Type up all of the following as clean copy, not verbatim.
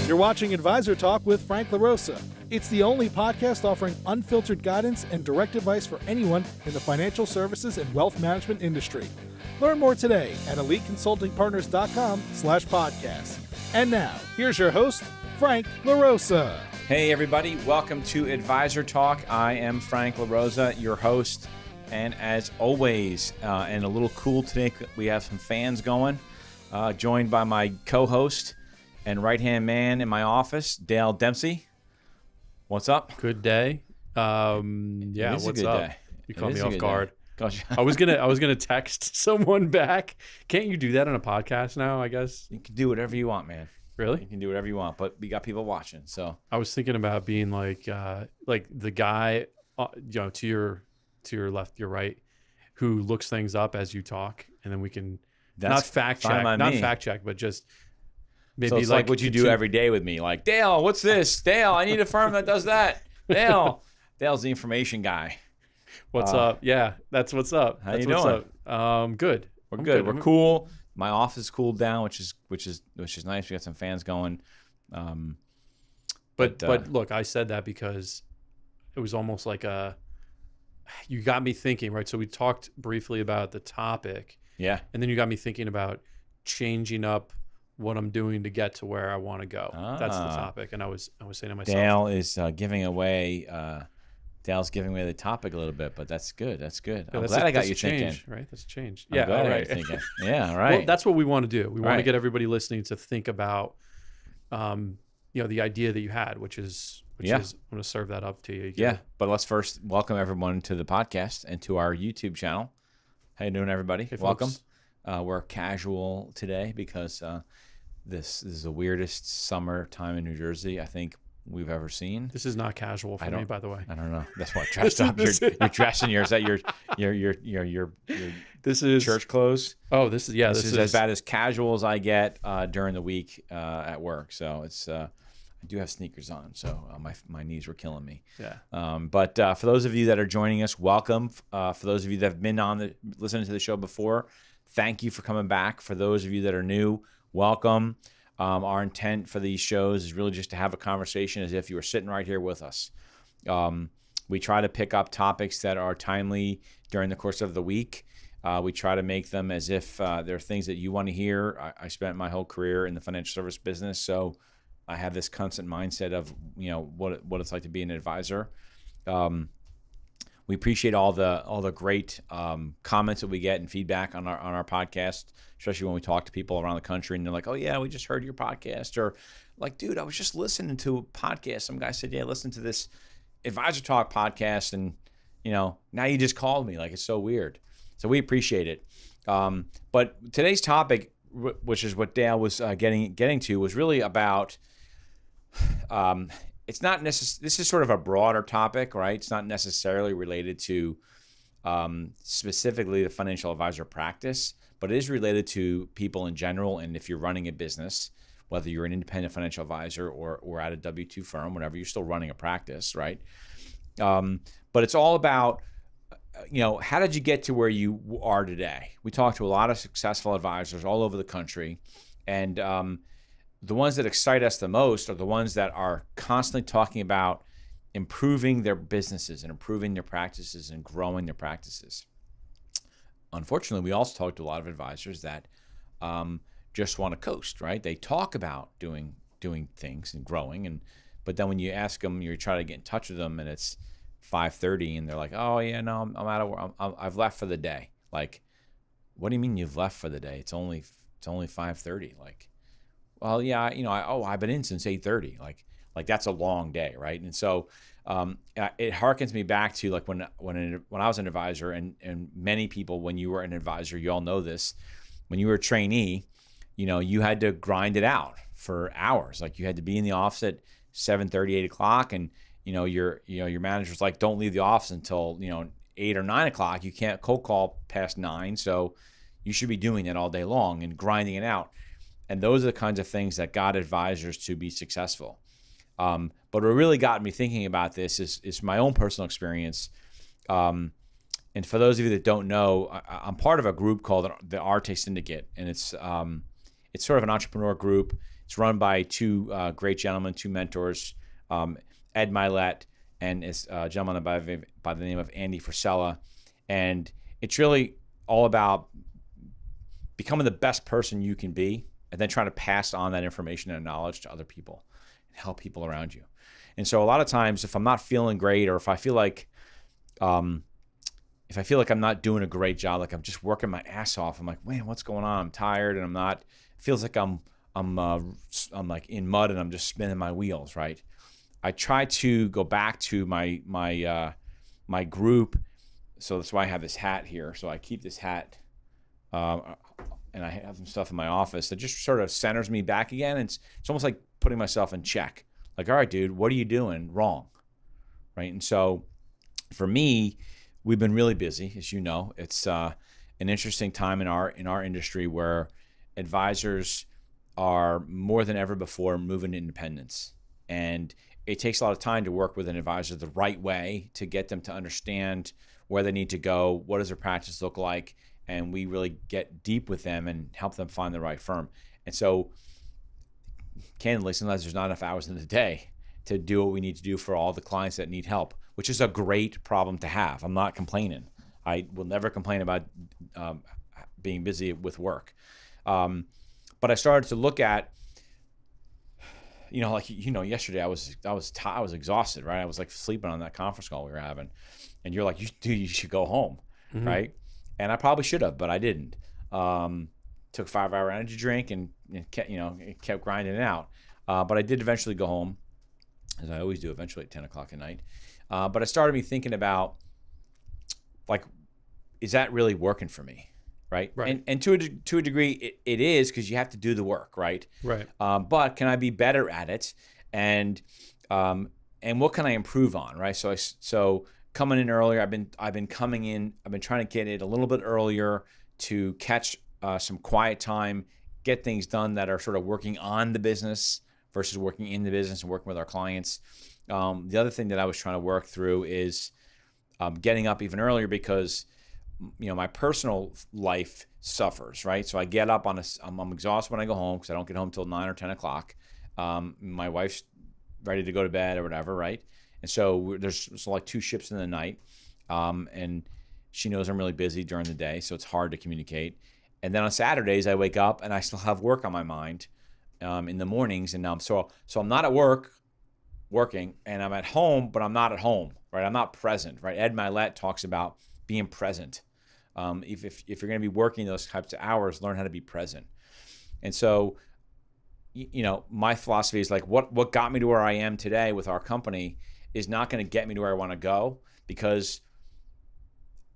You're watching Advisor Talk with Frank LaRosa. It's the only podcast offering unfiltered guidance and direct advice for anyone in the financial services and wealth management industry. Learn more today at eliteconsultingpartners.com/podcast. And now, here's your host, Frank LaRosa. Hey everybody, welcome to Advisor Talk. I am Frank LaRosa, your host. And as always, and a little cool today, we have some fans going, joined by my co-host and right-hand man in my office, Dale Dempsey. What's up? Good day. Yeah, what's what's up? Day. You caught me off Day. guard. Gosh. I was gonna text someone back. Can't you do that on a podcast now? I guess You can do whatever you want, man. Really? You can do whatever you want, but we got people watching, so. I was thinking about being like the guy, to your left, your right, who looks things up as you talk, and then we can not fact check, but just maybe So it's like what you do every day with me, like, Dale, what's this? Dale, I need a firm that does that. Dale's the information guy. What's up? Yeah, that's what's up. How That's you what's doing? Up. Good. We're I'm good. We're cool. My office cooled down, which is nice. We got some fans going. But look, I said that because it was almost like you got me thinking, right? So we talked briefly about the topic. Yeah. And then you got me thinking about changing up what I'm doing to get to where I want to go. That's the topic. And I was saying to myself, Dale is giving away. Dale's giving away the topic a little bit, but that's good. That's good. I'm glad I got you thinking. Right? That's a change. I'm glad I got you thinking. Yeah, all right. Well, that's what we want to do. We want to Right. get everybody listening to think about, the idea that you had, which is I'm going to serve that up to you. Yeah, but let's first welcome everyone to the podcast and to our YouTube channel. How you doing, everybody? Hey, welcome. folks. We're casual today because this is the weirdest summer time in New Jersey I think we've ever seen. This is not casual for me, by the way. I don't know. That's why I dressed up. You're dressing yours. Is that your This is church clothes? Oh, this is This is as bad as casual as I get during the week at work. So it's I do have sneakers on, so my knees were killing me. Yeah. But for those of you that are joining us, welcome. For those of you that have been listening to the show before, thank you for coming back. For those of you that are new, welcome. Our intent for these shows is really just to have a conversation as if you were sitting right here with us. We try to pick up topics that are timely during the course of the week. We try to make them as if they're things that you want to hear. I spent my whole career in the financial service business, so I have this constant mindset of what it's like to be an advisor. We appreciate all the great comments that we get and feedback on our podcast, especially when we talk to people around the country and they're like, "Oh yeah, we just heard your podcast," or like, "Dude, I was just listening to a podcast. Some guy said, yeah, listen to this Advisor Talk podcast, and now you just called me. Like, it's so weird." So we appreciate it. But today's topic, which is what Dale was getting to, was really about. It's not necessarily. This is sort of a broader topic, right? It's not necessarily related to specifically the financial advisor practice, but it is related to people in general. And if you're running a business, whether you're an independent financial advisor or at a W-2 firm, whatever, you're still running a practice, right? But it's all about, how did you get to where you are today? We talk to a lot of successful advisors all over the country, and the ones that excite us the most are the ones that are constantly talking about improving their businesses and improving their practices and growing their practices. Unfortunately, we also talk to a lot of advisors that just want to coast, right? They talk about doing things and growing, but then when you ask them, you try to get in touch with them, and it's 5:30, and they're like, "Oh yeah, no, I'm out of work. I've left for the day." Like, what do you mean you've left for the day? It's only 5:30. Like, well, yeah, I've been in since 8:30. Like that's a long day, right? And so it harkens me back to like when I was an advisor, and many people, when you were an advisor, you all know this. When you were a trainee, you had to grind it out for hours. Like, you had to be in the office at 7:30, 8 o'clock, and your manager's like, "Don't leave the office until 8 or 9 o'clock. You can't cold call past 9, so you should be doing it all day long and grinding it out." And those are the kinds of things that got advisors to be successful. But what really got me thinking about this is my own personal experience. And for those of you that don't know, I'm part of a group called the Arte Syndicate, and it's sort of an entrepreneur group. It's run by two great gentlemen, two mentors, Ed Milet and a gentleman by the name of Andy Frisella. And it's really all about becoming the best person you can be, and then trying to pass on that information and knowledge to other people and help people around you. And so a lot of times, if I'm not feeling great, or if I feel like I'm not doing a great job, like I'm just working my ass off, I'm like, man, what's going on? I'm tired, and it feels like I'm like in mud and I'm just spinning my wheels, right? I try to go back to my group. So that's why I have this hat here. So I keep this hat, and I have some stuff in my office that just sort of centers me back again. It's almost like putting myself in check. Like, all right, dude, what are you doing wrong? Right? And so for me, we've been really busy, as you know. It's an interesting time in our industry where advisors are more than ever before moving to independence. And it takes a lot of time to work with an advisor the right way to get them to understand where they need to go, what does their practice look like, and we really get deep with them and help them find the right firm. And so, candidly, sometimes there's not enough hours in the day to do what we need to do for all the clients that need help, which is a great problem to have. I'm not complaining. I will never complain about being busy with work. But I started to look at, yesterday I was exhausted, right? I was like sleeping on that conference call we were having, and you're like, you should go home, mm-hmm. right? And I probably should have, but I didn't. Took 5-hour energy drink and kept grinding it out. But I did eventually go home, as I always do, eventually at 10 o'clock at night. But it started me thinking about, like, is that really working for me? Right. And to a degree, it is, because you have to do the work. Right. But can I be better at it? And what can I improve on? Right. So coming in earlier, I've been coming in. I've been trying to get it a little bit earlier to catch some quiet time, get things done that are sort of working on the business versus working in the business and working with our clients. The other thing that I was trying to work through is getting up even earlier, because my personal life suffers, right? So I get up I'm exhausted when I go home, because I don't get home till 9 or 10 o'clock. My wife's ready to go to bed or whatever, right? And so there's like 2 shifts in the night, and she knows I'm really busy during the day, so it's hard to communicate. And then on Saturdays, I wake up and I still have work on my mind in the mornings, and so I'm not at work working, and I'm at home, but I'm not at home, right? I'm not present, right? Ed Milet talks about being present. If you're going to be working those types of hours, learn how to be present. And so, my philosophy is like, what got me to where I am today with our company is not going to get me to where I want to go, because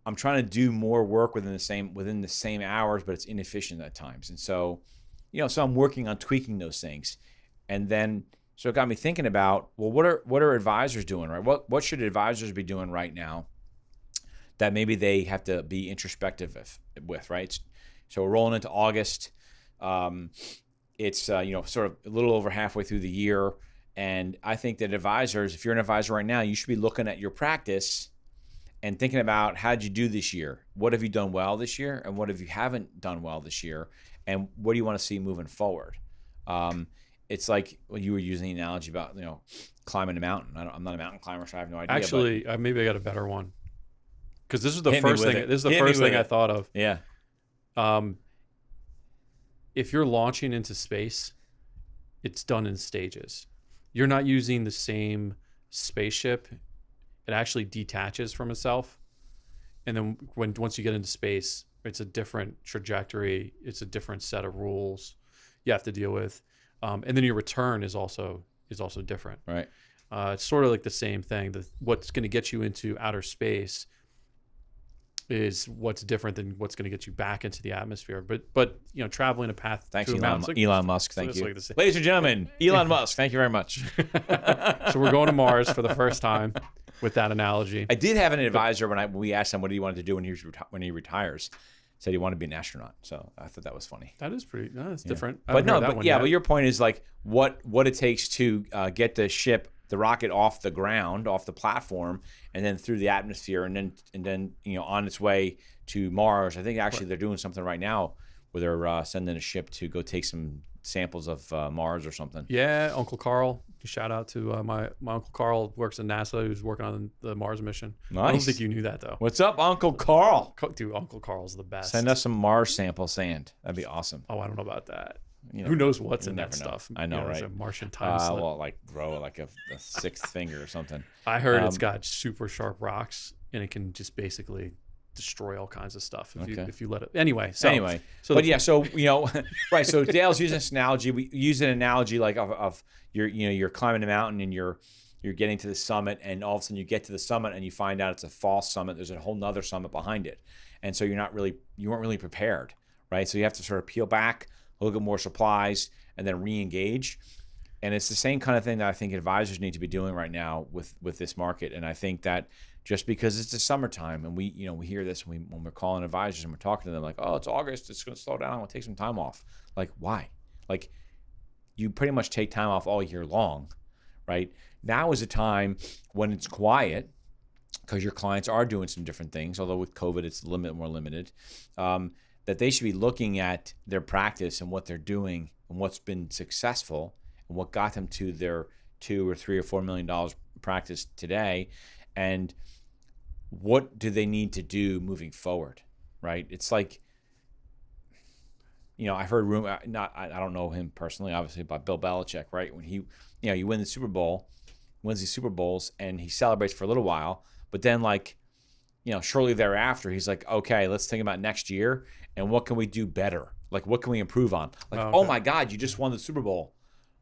I'm trying to do more work within the same hours, but it's inefficient at times. And so, so I'm working on tweaking those things. And then, so it got me thinking about, well, what are advisors doing, right? What should advisors be doing right now that maybe they have to be introspective with, right? So we're rolling into August. It's sort of a little over halfway through the year, and I think that advisors, if you're an advisor right now, you should be looking at your practice and thinking about, how did you do this year? What have you done well this year, and what have you haven't done well this year, and what do you want to see moving forward? It's like when you were using the analogy about climbing a mountain. I'm not a mountain climber, so I have no idea. Actually, maybe I got a better one. Because this is the first thing. This is the first thing I thought of. Yeah. If you're launching into space, it's done in stages. You're not using the same spaceship. It actually detaches from itself, and then once you get into space, it's a different trajectory. It's a different set of rules you have to deal with, and then your return is also different. Right. It's sort of like the same thing. What's going to get you into outer space is what's different than what's going to get you back into the atmosphere. But traveling a path. Thanks, to Elon Musk. Thank you, ladies and gentlemen. Elon Musk. Thank you very much. So we're going to Mars for the first time with that analogy. I did have an advisor when we asked him what he wanted to do when he retires. Said he wanted to be an astronaut. So I thought that was funny. That is pretty. No, that's different. But your point is like what it takes to get the rocket off the ground, off the platform, and then through the atmosphere, and then on its way to Mars. I think actually they're doing something right now where they're sending a ship to go take some samples of Mars or something. Yeah, Uncle Carl. Shout out to my Uncle Carl works at NASA. He was working on the Mars mission. Nice. I don't think you knew that though. What's up, Uncle Carl? Dude, Uncle Carl's the best. Send us some Mars sample sand. That'd be awesome. Oh, I don't know about that. Who knows what's in that stuff? I know, right? It's a Martian time slip. Well, like grow like a sixth finger or something. I heard it's got super sharp rocks and it can just basically destroy all kinds of stuff if you let it. Anyway, so right. So Dale's using this analogy. We use an analogy like of you're climbing a mountain and you're getting to the summit, and all of a sudden you get to the summit and you find out it's a false summit. There's a whole nother summit behind it, and so you weren't really prepared, right? So you have to sort of peel back, look at more supplies, and then re-engage. And it's the same kind of thing that I think advisors need to be doing right now with this market. And I think that just because it's the summertime and we hear this when we're calling advisors and we're talking to them like, oh, it's August, it's going to slow down, we'll take some time off. Like, why? Like, you pretty much take time off all year long, right? Now is a time when it's quiet because your clients are doing some different things, although with COVID it's more limited, that they should be looking at their practice and what they're doing and what's been successful and what got them to their $2 or $3 or $4 million practice today, and what do they need to do moving forward, right? It's like, I've heard I don't know him personally, obviously, about Bill Belichick, right? When he, you win the Super Bowl, wins these Super Bowls, and he celebrates for a little while, but then shortly thereafter, he's like, okay, let's think about next year and what can we do better? Like, what can we improve on? Like, oh my God, you just won the Super Bowl.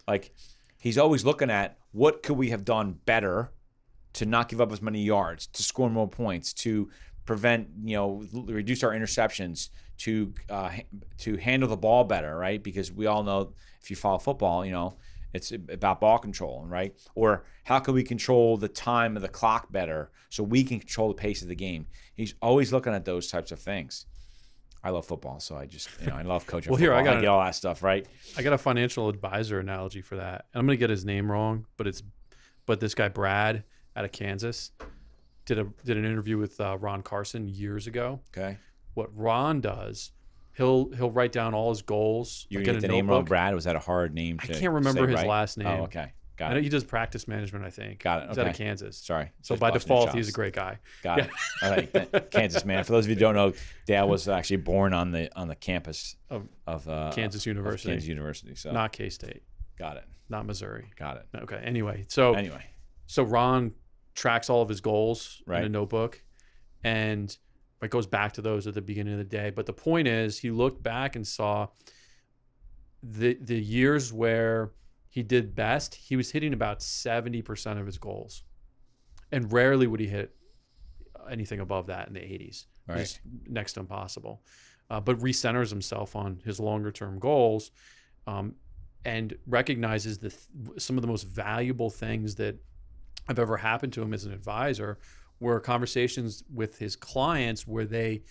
Like, he's always looking at what could we have done better to not give up as many yards, to score more points, to prevent, reduce our interceptions, to handle the ball better, right? Because we all know if you follow football, it's about ball control, right? Or how can we control the time of the clock better so we can control the pace of the game? He's always looking at those types of things. I love football, so I just, I love coaching football. I get all that stuff, right? I got a financial advisor analogy for that. I'm going to get his name wrong, but this guy, Brad, out of Kansas, did an interview with Ron Carson years ago. Okay. What Ron does, he'll write down all his goals. You get the name wrong, Brad? Was that a hard name to I can't remember his right? last name. Oh, okay. Got I know it. he does practice management, I think. Got it. He's out of Kansas. Sorry. So by default, he's a great guy. Got it. All right. Kansas, man. For those of you who don't know, Dale was actually born on the campus of Kansas University. So not K-State. Got it. Not Missouri. Got it. Okay. Anyway, so Ron tracks all of his goals in a notebook, and it goes back to those at the beginning of the day. But the point is, he looked back and saw the years where he did best, he was hitting about 70% of his goals. And rarely would he hit anything above that in the 80s. Right. Just next to impossible. But recenters himself on his longer term goals, and recognizes some of the most valuable things that have ever happened to him as an advisor were conversations with his clients where they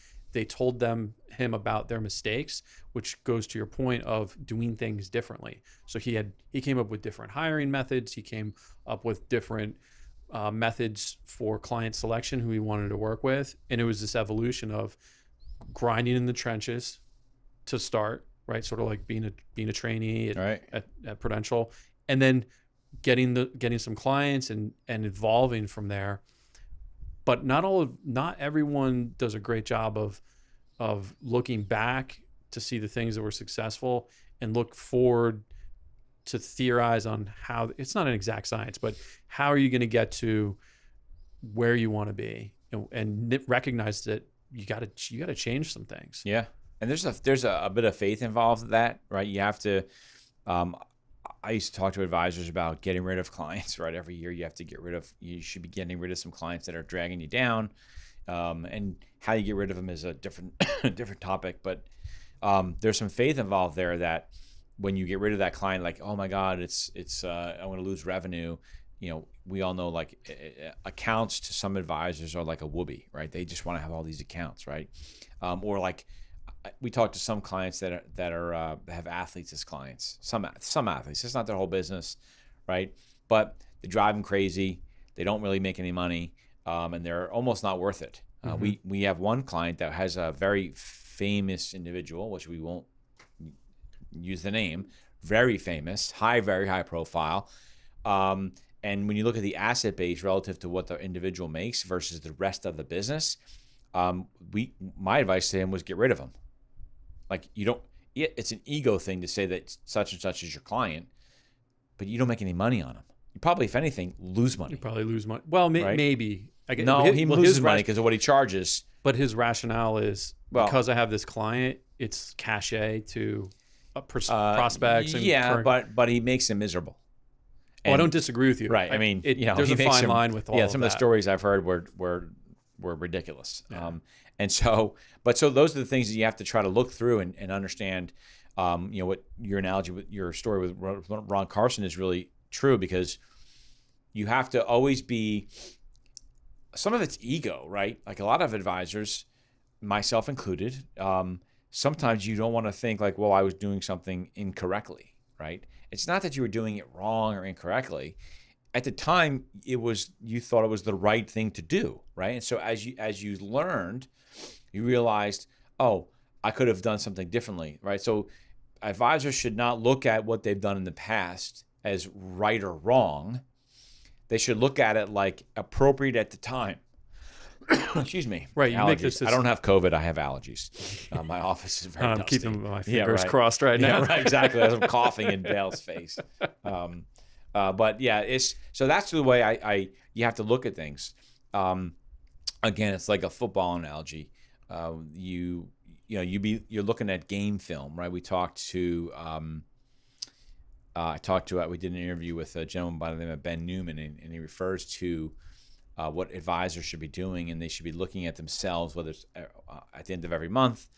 told him about their mistakes, which goes to your point of doing things differently. So he came up with different hiring methods. He came up with different methods for client selection who he wanted to work with. And it was this evolution of grinding in the trenches to start, right? Sort of like being a trainee at Prudential, and then getting some clients and evolving from there. But not everyone does a great job of looking back to see the things that were successful and look forward to theorize on how. It's not an exact science, but how are you going to get to where you want to be, and recognize that you got to change some things. Yeah, and there's a bit of faith involved in that, right? You have to. I used to talk to advisors about getting rid of clients, right? Every year you should be getting rid of some clients that are dragging you down. And how you get rid of them is a different topic. But there's some faith involved there that when you get rid of that client, like, oh my God, I'm going to lose revenue. We all know like accounts to some advisors are like a whoopee, right? They just want to have all these accounts, right? Or like, we talk to some clients that have athletes as clients. Some athletes, it's not their whole business, right? But they drive them crazy. They don't really make any money, and they're almost not worth it. We have one client that has a very famous individual, which we won't use the name, very famous, very high profile. And when you look at the asset base relative to what the individual makes versus the rest of the business, my advice to him was get rid of him. Like, it's an ego thing to say that such and such is your client, but you don't make any money on him. You probably, if anything, lose money. You probably lose money. Well, right? Maybe. He loses money because of what he charges. But his rationale is, because I have this client, it's cachet to prospects. And but he makes them miserable. I don't disagree with you. Right. I mean, there's a fine line with all of that. Some of the stories I've heard were ridiculous. Yeah. So those are the things that you have to try to look through and understand. What your analogy with your story with Ron Carson is really true, because you have to always be. Some of it's ego, right? Like a lot of advisors, myself included, sometimes you don't want to think like, well, I was doing something incorrectly, right? It's not that you were doing it wrong or incorrectly. At the time, you thought it was the right thing to do, right? And so as you learned, you realized, oh, I could have done something differently, right? So advisors should not look at what they've done in the past as right or wrong. They should look at it like appropriate at the time. Excuse me. Right. You make this. I don't have COVID. I have allergies. My office is very dusty. I'm keeping my fingers crossed right now. Yeah, right. Exactly. As I'm coughing in Dale's face. But yeah, so that's the way you have to look at things. Again, it's like a football analogy. You're looking at game film, right? We did an interview with a gentleman by the name of Ben Newman, and he refers to what advisors should be doing, and they should be looking at themselves, whether it's at the end of every month,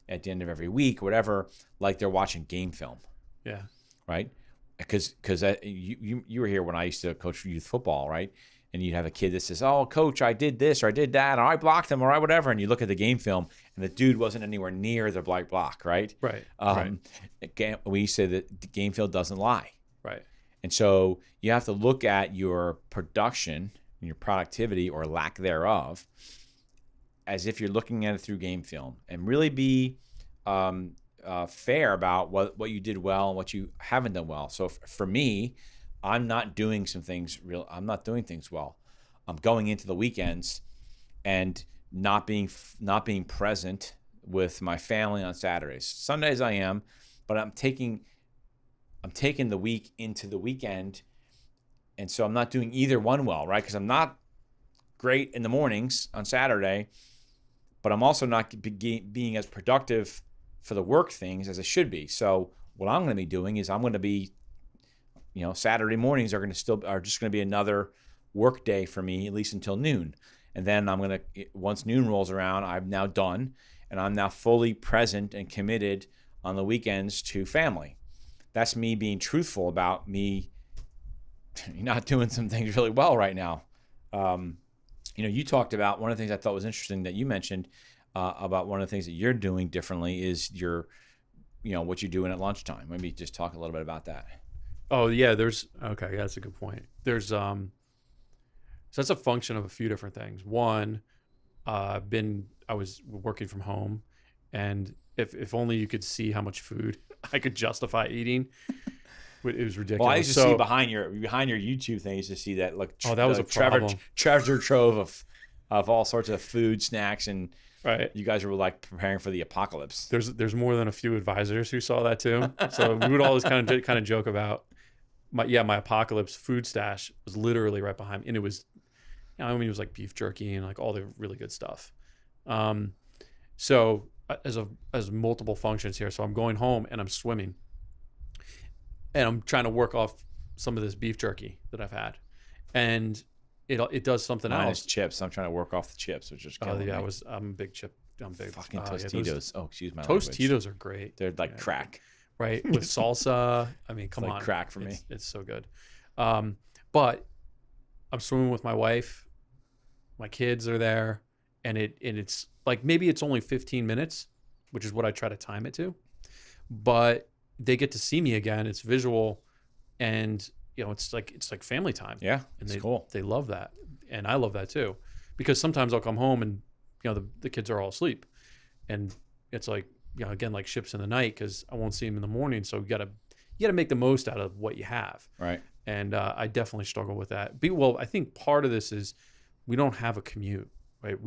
at the end of every week, whatever, like they're watching game film. Yeah. Right? Because you were here when I used to coach youth football, right? And you'd have a kid that says, "Oh, coach, I did this or I did that, or I blocked him, or whatever." And you look at the game film, and the dude wasn't anywhere near the block, right? Right. We say that the game film doesn't lie. Right. And so you have to look at your production and your productivity or lack thereof as if you're looking at it through game film, and really be fair about what you did well and what you haven't done well. So for me, I'm not doing things well. I'm going into the weekends and not being present with my family on Saturdays. Sundays I am, but I'm taking the week into the weekend, and so I'm not doing either one well, right? Because I'm not great in the mornings on Saturday, but I'm also not being as productive for the work things as I should be. So what I'm going to be doing is I'm going to be, Saturday mornings are just going to be another work day for me, at least until noon. And then once noon rolls around, I'm now done, and I'm now fully present and committed on the weekends to family. That's me being truthful about me not doing some things really well right now. You talked about one of the things I thought was interesting that you mentioned about one of the things that you're doing differently is what you're doing at lunchtime. Maybe just talk a little bit about that. Oh yeah, that's a good point. There's so that's a function of a few different things. One, I was working from home, and if only you could see how much food I could justify eating. It was ridiculous. Well, I used to see behind your YouTube thing. I used to see that that was a problem. Treasure trove of all sorts of food, snacks, and right. You guys were like preparing for the apocalypse. There's more than a few advisors who saw that too. So we would always kind of joke about my apocalypse food stash was literally right behind me, and it was, it was like beef jerky and like all the really good stuff. So as multiple functions here. So I'm going home and I'm swimming, and I'm trying to work off some of this beef jerky that I've had, and it does something else. Minus chips. I'm trying to work off the chips, which is killing me. I'm a big chip. I'm big fucking Tostitos. Excuse my Tostitos language. Are great. They're like crack. Right, with salsa. I mean, come on, crack for me. It's so good. But I'm swimming with my wife. My kids are there, and it's like maybe it's only 15 minutes, which is what I try to time it to. But they get to see me again. It's visual, and it's like family time. Yeah, and it's cool. They love that, and I love that too, because sometimes I'll come home and the kids are all asleep, and it's like again, like ships in the night, because I won't see him in the morning. So you got to make the most out of what you have. Right. And I definitely struggle with that. Well, I think part of this is we don't have a commute. Right.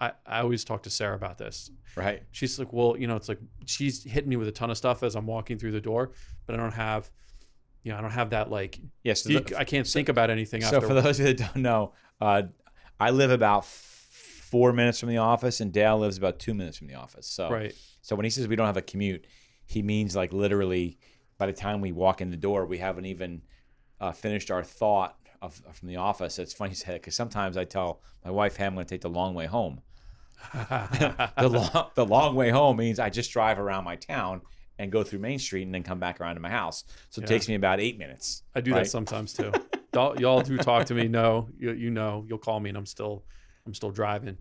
I always talk to Sarah about this. Right. She's like, well, it's like she's hitting me with a ton of stuff as I'm walking through the door, but I don't have that, like, yes, I can't think about anything. So for those of you that don't know, I live about 4 minutes from the office, and Dale lives about 2 minutes from the office. So, right. So when he says we don't have a commute, he means like literally by the time we walk in the door, we haven't even finished our thought from the office. It's funny you say that, because sometimes I tell my wife, hey, I'm going to take the long way home. The long way home means I just drive around my town and go through Main Street and then come back around to my house. So it takes me about 8 minutes. I do that sometimes too. Y'all who talk to me know, you'll call me and I'm still driving.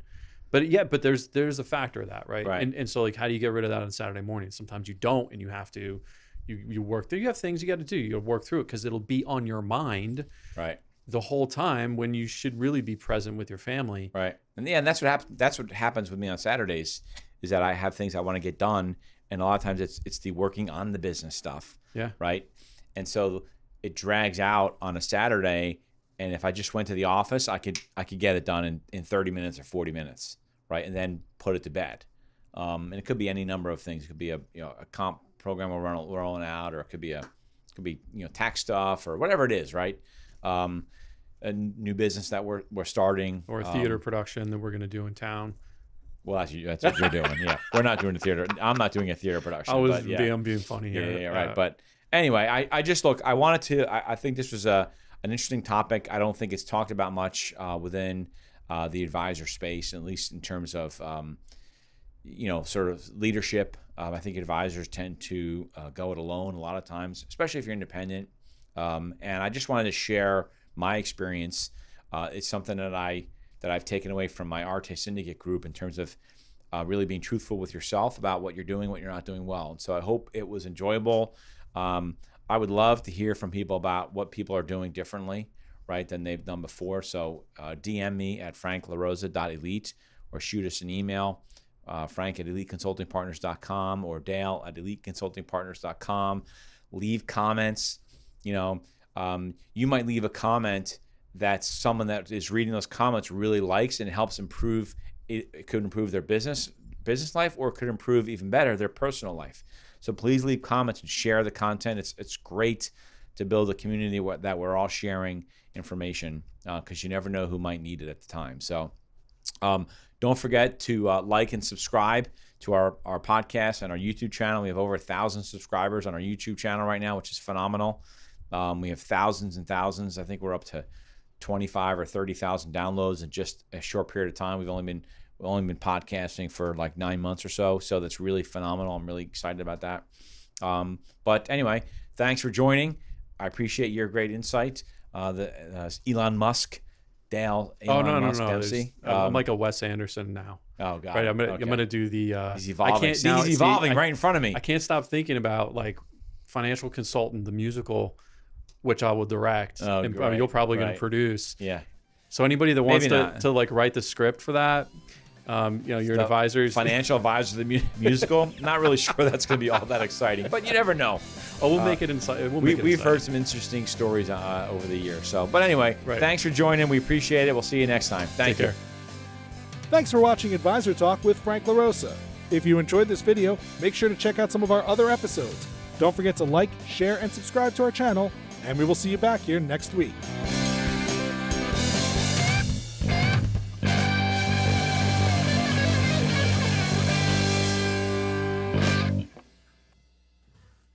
But there's a factor of that, right? And so, like, how do you get rid of that on Saturday morning? Sometimes you don't, and you have to, you work through. You have things you got to do. You got to work through it, because it'll be on your mind, right, the whole time, when you should really be present with your family. Right. And that's what happens. That's what happens with me on Saturdays, is that I have things I want to get done, and a lot of times it's the working on the business stuff. Yeah. Right. And so it drags out on a Saturday, and if I just went to the office, I could get it done in 30 minutes or 40 minutes, right, and then put it to bed. And it could be any number of things. It could be a comp program we're rolling out, or it could be tax stuff, or whatever it is, right? A new business that we're starting, or a theater production that we're going to do in town. Well, that's what you're doing. Yeah, we're not doing a theater. I'm not doing a theater production. I'm being funny here. Yeah, right. But anyway, I just look. I wanted to. I think this was an interesting topic. I don't think it's talked about much within the advisor space, at least in terms of sort of leadership. I think advisors tend to go it alone a lot of times, especially if you're independent. And I just wanted to share my experience. It's something that I've taken away from my Arte Syndicate group in terms of really being truthful with yourself about what you're doing, what you're not doing well. And so I hope it was enjoyable. I would love to hear from people about what people are doing differently, right, than they've done before. So DM me at franklarosa.elite, or shoot us an email, Frank at eliteconsultingpartners.com, or Dale at eliteconsultingpartners.com. Leave comments. You might leave a comment that someone that is reading those comments really likes, and it helps improve. It could improve their business life, or it could improve, even better, their personal life. So please leave comments and share the content. It's great to build a community that we're all sharing information, because you never know who might need it at the time. So don't forget to like and subscribe to our podcast and our YouTube channel. We have over 1,000 subscribers on our YouTube channel right now, which is phenomenal. We have thousands and thousands. I think we're up to 25 or 30,000 downloads in just a short period of time. We've only been podcasting for like 9 months or so. So that's really phenomenal. I'm really excited about that. But anyway, thanks for joining. I appreciate your great insight. Elon Musk, Dale. Musk, no. I'm like a Wes Anderson now. Oh God. Right. I'm gonna do the. He's evolving. He's evolving right in front of me. I can't stop thinking about, like, Financial Consultant, the musical, which I will direct, and you're probably going to produce. Yeah. So anybody that wants to like write the script for that, you're an advisor. Financial advisor of the musical. Not really sure that's going to be all that exciting, but you never know. Oh, we'll make it inside. We've heard some interesting stories over the years. So, but anyway, Thanks for joining. We appreciate it. We'll see you next time. Thank you. Take care. Thanks for watching Advisor Talk with Frank LaRosa. If you enjoyed this video, make sure to check out some of our other episodes. Don't forget to like, share, and subscribe to our channel, and we will see you back here next week.